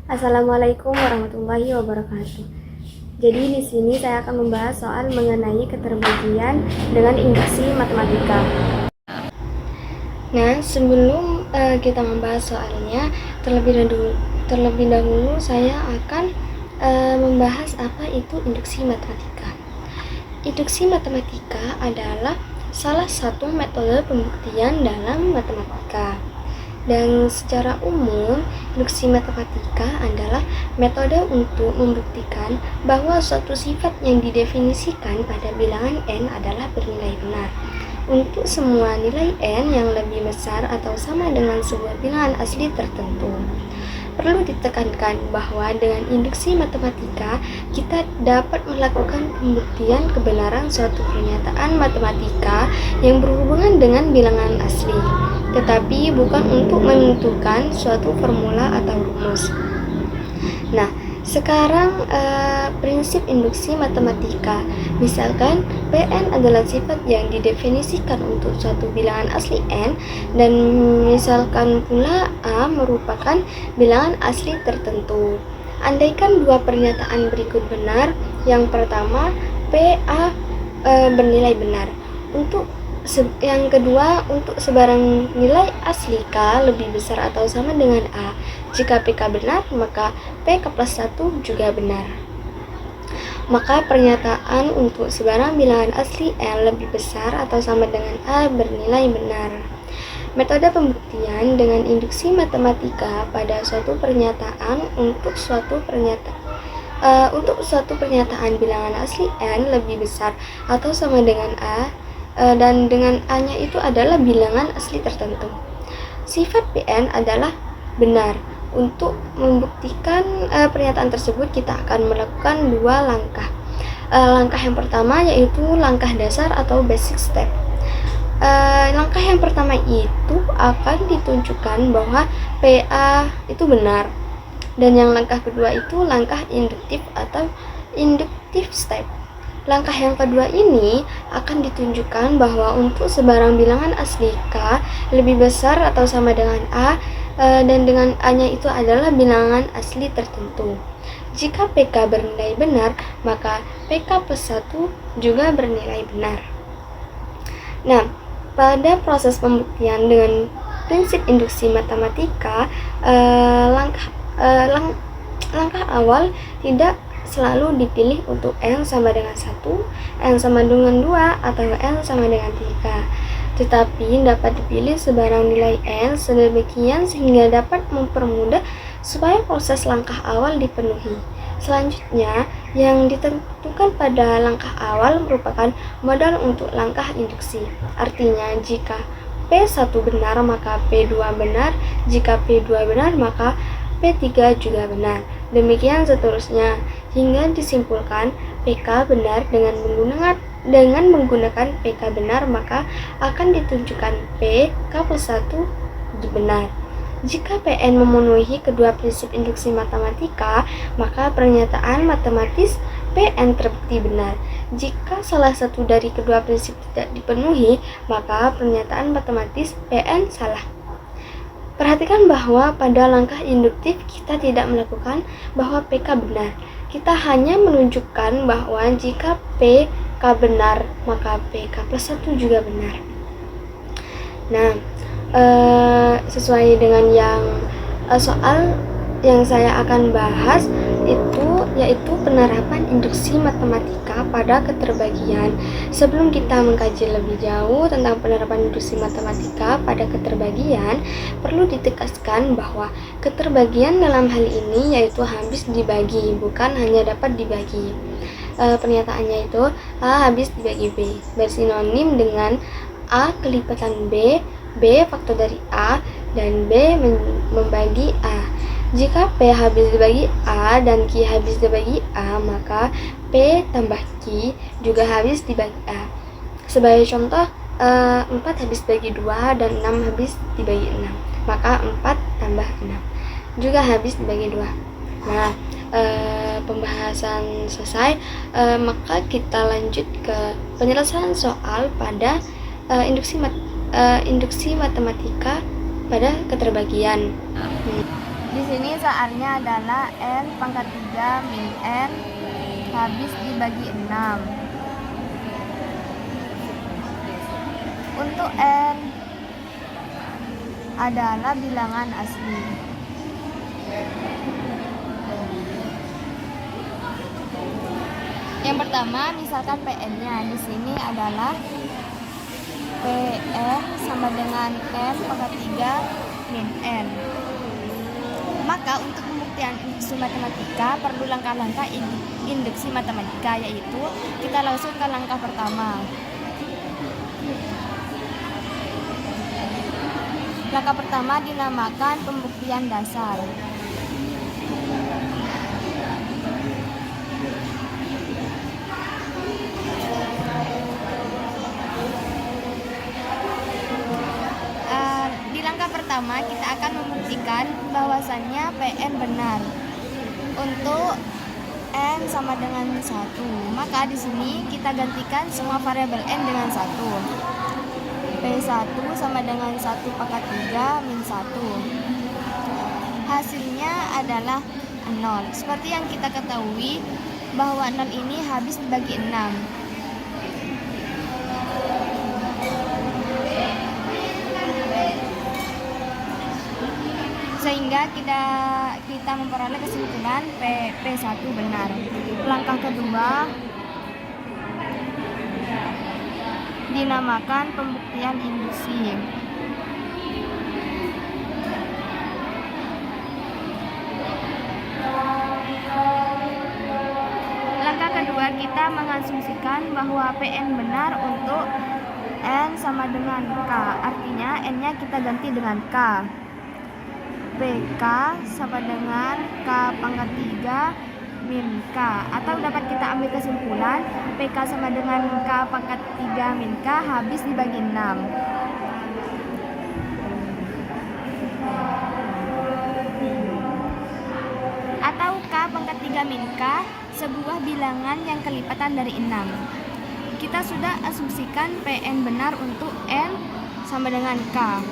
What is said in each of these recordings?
Assalamualaikum warahmatullahi wabarakatuh. Jadi di sini saya akan membahas soal mengenai keterbagian dengan induksi matematika. Nah, sebelum kita membahas soalnya, terlebih dahulu saya akan membahas apa itu induksi matematika. Induksi matematika adalah salah satu metode pembuktian dalam matematika. Dan secara umum, induksi matematika adalah metode untuk membuktikan bahwa suatu sifat yang didefinisikan pada bilangan n adalah bernilai benar untuk semua nilai n yang lebih besar atau sama dengan sebuah bilangan asli tertentu. Perlu ditekankan bahwa dengan induksi matematika, kita dapat melakukan pembuktian kebenaran suatu pernyataan matematika yang berhubungan dengan bilangan asli, tetapi bukan untuk menentukan suatu formula atau rumus. Nah, sekarang prinsip induksi matematika. Misalkan Pn adalah sifat yang didefinisikan untuk suatu bilangan asli n, dan misalkan pula A merupakan bilangan asli tertentu. Andaikan dua pernyataan berikut benar. Yang pertama, Pa bernilai benar. Yang kedua, untuk sebarang nilai asli K lebih besar atau sama dengan A. Jika PK benar, maka PK plus 1 juga benar. Maka pernyataan untuk sebarang bilangan asli L lebih besar atau sama dengan A bernilai benar. Metode pembuktian dengan induksi matematika pada suatu pernyataan untuk suatu pernyataan bilangan asli N lebih besar atau sama dengan A, dan dengan A-nya itu adalah bilangan asli tertentu. Sifat Pn adalah benar. Untuk membuktikan pernyataan tersebut, kita akan melakukan dua langkah. Langkah yang pertama yaitu langkah dasar atau basic step. Langkah yang pertama itu akan ditunjukkan bahwa PA itu benar. Dan yang langkah kedua itu langkah induktif atau inductive step. Langkah yang kedua ini akan ditunjukkan bahwa untuk sebarang bilangan asli K lebih besar atau sama dengan A, dan dengan A-nya itu adalah bilangan asli tertentu. Jika PK bernilai benar, maka PK plus 1 juga bernilai benar. Nah, pada proses pembuktian dengan prinsip induksi matematika, langkah awal tidak selalu dipilih untuk n sama dengan 1, n sama dengan 2, atau n sama dengan 3. Tetapi dapat dipilih sebarang nilai n sedemikian sehingga dapat mempermudah supaya proses langkah awal dipenuhi. Selanjutnya, yang ditentukan pada langkah awal merupakan modal untuk langkah induksi. Artinya, jika P1 benar, maka P2 benar. Jika P2 benar, maka P3 juga benar. Demikian seterusnya, hingga disimpulkan PK benar. Dengan menggunakan PK benar, maka akan ditunjukkan P K plus 1 benar. Jika Pn memenuhi kedua prinsip induksi matematika, maka pernyataan matematis Pn terbukti benar. Jika salah satu dari kedua prinsip tidak dipenuhi, maka pernyataan matematis Pn salah. Perhatikan bahwa pada langkah induktif kita tidak melakukan bahwa PK benar. Kita hanya menunjukkan bahwa jika PK benar, maka PK plus 1 juga benar. Nah, sesuai dengan soal yang saya akan bahas yaitu penerapan induksi matematika pada keterbagian. Sebelum kita mengkaji lebih jauh tentang penerapan induksi matematika pada keterbagian, perlu ditegaskan bahwa keterbagian dalam hal ini yaitu habis dibagi, bukan hanya dapat dibagi. Pernyataannya itu A habis dibagi B, bersinonim dengan A kelipatan B, B faktor dari A, dan B membagi A. Jika P habis dibagi A dan Q habis dibagi A, maka P tambah Q juga habis dibagi A. Sebagai contoh, 4 habis dibagi 2 dan 6 habis dibagi 6, maka 4 tambah 6 juga habis dibagi 2. Nah, pembahasan selesai, maka kita lanjut ke penyelesaian soal pada induksi matematika pada keterbagian. Di sini soalnya adalah N pangkat 3 min N habis dibagi 6. Untuk N adalah bilangan asli. Yang pertama, misalkan Pn-nya di sini adalah Pn sama dengan N pangkat 3 min N. Maka untuk pembuktian induksi matematika perlu langkah-langkah induksi matematika, yaitu kita langsung ke langkah pertama. Langkah pertama dinamakan pembuktian dasar. Di langkah pertama kita akan membuktikan bahwasannya Pn benar untuk N sama dengan 1. Maka di sini kita gantikan semua variabel N dengan 1. P1 sama dengan 1 pangkat 3 min 1. Hasilnya adalah 0. Seperti yang kita ketahui bahwa 0 ini habis dibagi 6. Sehingga kita memperoleh kesimpulan P1 benar. Langkah kedua dinamakan pembuktian induksi. Langkah kedua kita mengasumsikan bahwa Pn benar untuk N sama dengan K. Artinya N-nya kita ganti dengan K. PK sama dengan K pangkat 3 min K. Atau dapat kita ambil kesimpulan PK sama dengan K pangkat 3 min K habis dibagi 6. Atau K pangkat 3 min K sebuah bilangan yang kelipatan dari 6. Kita sudah asumsikan Pn benar untuk N sama dengan K.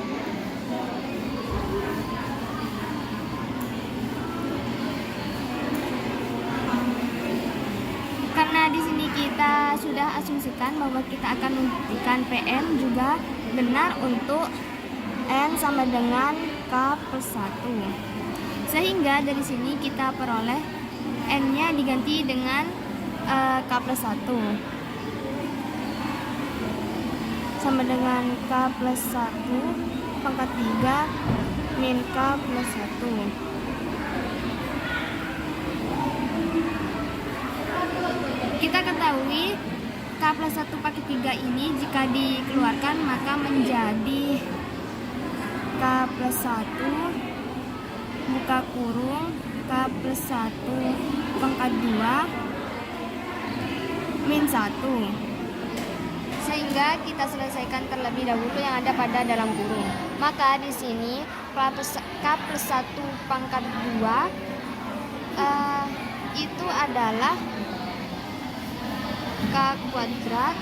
Karena di sini kita sudah asumsikan bahwa kita akan membuktikan Pn juga benar untuk N sama dengan K plus 1. Sehingga dari sini kita peroleh N-nya diganti dengan K plus 1. Sama dengan K plus 1 pangkat 3 min K plus 1. Kita ketahui K plus 1 pangkat 3 ini jika dikeluarkan maka menjadi K plus 1 buka kurung K plus 1 pangkat 2 min 1. Sehingga kita selesaikan terlebih dahulu yang ada pada dalam kurung. Maka di sini K plus 1 pangkat 2 itu adalah K kuadrat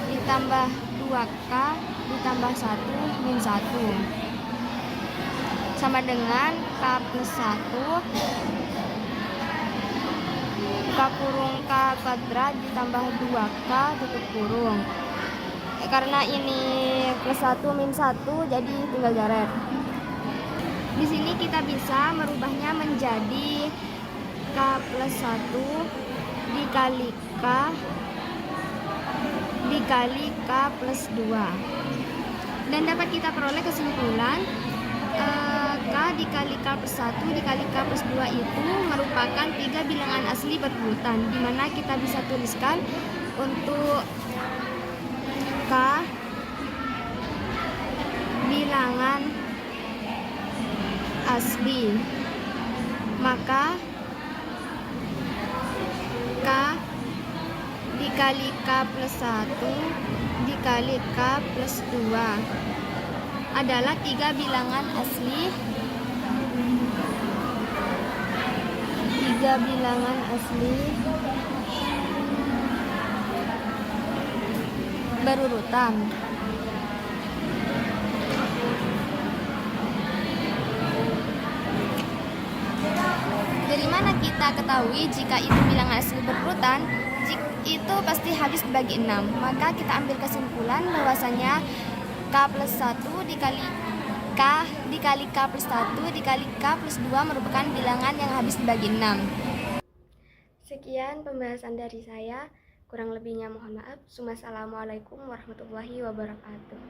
ditambah 2K ditambah 1 min 1 sama dengan K plus 1 K kurung K kuadrat ditambah 2K tutup kurung. Karena ini plus 1 min 1 jadi tinggal coret. Di sini kita bisa merubahnya menjadi K plus 1 dikali K dikali K plus 2. Dan dapat kita peroleh kesimpulan K dikali K plus 1 dikali K plus 2 itu merupakan 3 bilangan asli berurutan, di mana kita bisa tuliskan untuk K bilangan asli, maka K dikali K plus 1 dikali K plus 2 adalah 3 bilangan asli, 3 bilangan asli berurutan. kita ketahui jika itu bilangan asli berurutan, itu pasti habis dibagi 6. Maka kita ambil kesimpulan bahwasanya K plus 1 dikali K plus 1 dikali K plus 2 merupakan bilangan yang habis dibagi 6. Sekian pembahasan dari saya. Kurang lebihnya mohon maaf. Wassalamualaikum warahmatullahi wabarakatuh.